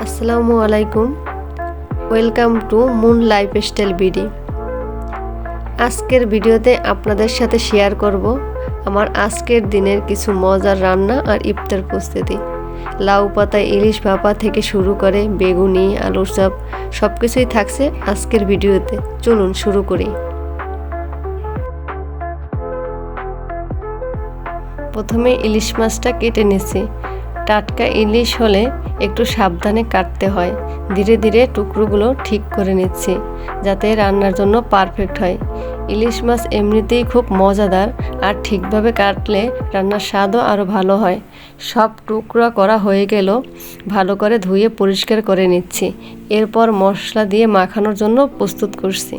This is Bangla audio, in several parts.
আসসালামু আলাইকুম, welcome to moon lifestyle BD. আজকের ভিডিওতে আপনাদের সাথে শেয়ার করব আমার আজকের দিনের কিছু মজার রান্না আর ইফতার প্রস্তুতি। লাউ পাতায় ইলিশ ভাপা থেকে শুরু করে বেগুনি, আলুর চপ সব কিছুই থাকছে আজকের ভিডিওতে। চলুন শুরু করি। প্রথমে ইলিশ মাছটা কেটে নিচ্ছি। টাটকা ইলিশ হলে একটু সাবধানে কাটতে হয়। ধীরে ধীরে টুকরোগুলো ঠিক করে নিচ্ছি যাতে রান্নার জন্য পারফেক্ট হয়। ইলিশ মাছ এমনিতেই খুব মজাদার, আর ঠিকভাবে কাটলে রান্নার স্বাদও আরও ভালো হয়। সব টুকরা করা হয়ে গেল, ভালো করে ধুয়ে পরিষ্কার করে নিচ্ছি। এরপর মশলা দিয়ে মাখানোর জন্য প্রস্তুত করছি।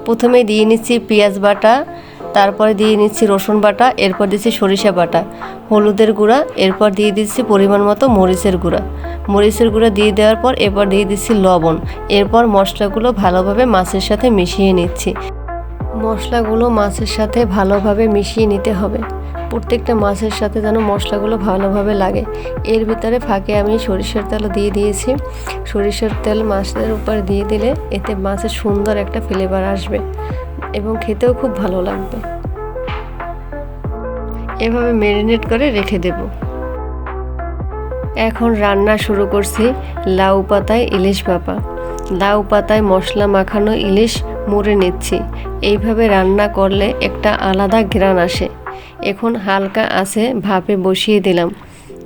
প্রথমে দিয়ে নিচ্ছি পেঁয়াজ বাটা, তারপরে দিয়ে নিচ্ছি রসুন বাটা, এরপর দিচ্ছি সরিষা বাটা, হলুদের গুঁড়া, এরপর দিয়ে দিচ্ছি পরিমাণ মতো মরিচের গুঁড়া। মরিচের গুঁড়া দিয়ে দেওয়ার পর এরপর দিয়ে দিচ্ছি লবণ। এরপর মশলাগুলো ভালোভাবে মাছের সাথে মিশিয়ে নিচ্ছি। মশলাগুলো মাছের সাথে ভালোভাবে মিশিয়ে নিতে হবে। প্রত্যেকটা মাছের সাথে যেন মশলাগুলো ভালোভাবে লাগে। এর ভিতরে ফাঁকে আমি সরিষার তেলও দিয়ে দিয়েছি। সরিষার তেল মাছের উপর দিয়ে দিলে এতে মাছের সুন্দর একটা ফ্লেভার আসবে এবং খেতেও খুব ভালো লাগবে। এভাবে ম্যারিনেট করে রেখে দেব। এখন রান্না শুরু করছি লাউ পাতায় ইলিশ ভাপা। লাউ পাতায় মশলা মাখানো ইলিশ মুড়ে নিচ্ছি। এইভাবে রান্না করলে একটা আলাদা ঘ্রাণ আসে। এখন হালকা আঁচে ভাপে বসিয়ে দিলাম।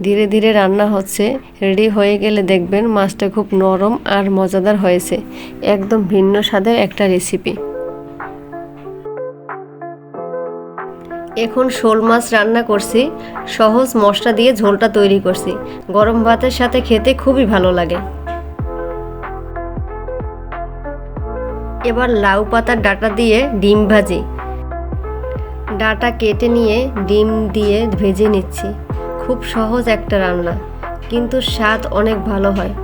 ধীরে ধীরে রান্না হচ্ছে। রেডি হয়ে গেলে দেখবেন মাছটা খুব নরম আর মজাদার হয়েছে। একদম ভিন্ন স্বাদের একটা রেসিপি। এখন শোল মাছ রান্না করছি। সহজ মশলা দিয়ে ঝোলটা তৈরি করছি। গরম ভাতের সাথে খেতে খুবই ভালো লাগে। এবার লাউ পাতার ডাঁটা দিয়ে ডিম ভাজি। ডাঁটা কেটে নিয়ে ডিম দিয়ে ভেজে নিচ্ছি। খুব সহজ একটা রান্না, কিন্তু স্বাদ অনেক ভালো হয়।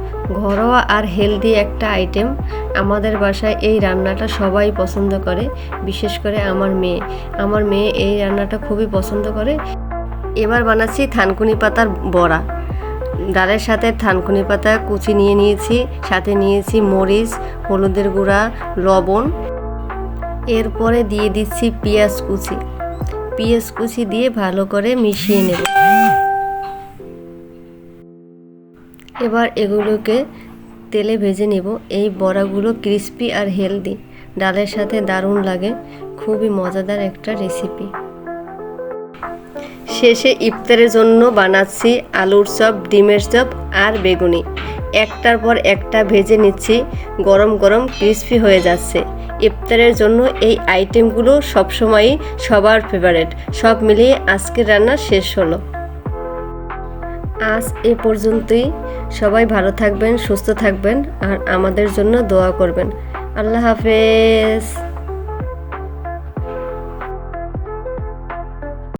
ঘরোয়া আর হেলদি একটা আইটেম। আমাদের বাসায় এই রান্নাটা সবাই পছন্দ করে, বিশেষ করে আমার মেয়ে এই রান্নাটা খুবই পছন্দ করে। এবার বানাচ্ছি থানকুনি পাতার বড়া। ডালের সাথে থানকুনি পাতা কুচি নিয়ে নিয়েছি, সাথে নিয়েছি মরিচ, হলুদের গুঁড়া, লবণ। এরপরে দিয়ে দিচ্ছি পেঁয়াজ কুচি দিয়ে ভালো করে মিশিয়ে নেব। এবার এগুলোকে তেলে ভেজে নেব। এই বড়াগুলো ক্রিস্পি আর হেলদি, ডালের সাথে দারুণ লাগে। খুবই মজাদার একটা রেসিপি। শেষে ইফতারের জন্য বানাচ্ছি আলুর চপ, ডিমের চপ আর বেগুনি। একটার পর একটা ভেজে নিচ্ছি। গরম গরম ক্রিস্পি হয়ে যাচ্ছে। ইফতারের জন্য এই আইটেমগুলো সবসময়ই সবার ফেভারিট। সব মিলিয়ে আজকের রান্না শেষ হলো। আজ এ পর্যন্তই। সবাই ভালো থাকবেন, সুস্থ থাকবেন আর আমাদের জন্য দোয়া করবেন। আল্লাহ হাফেজ।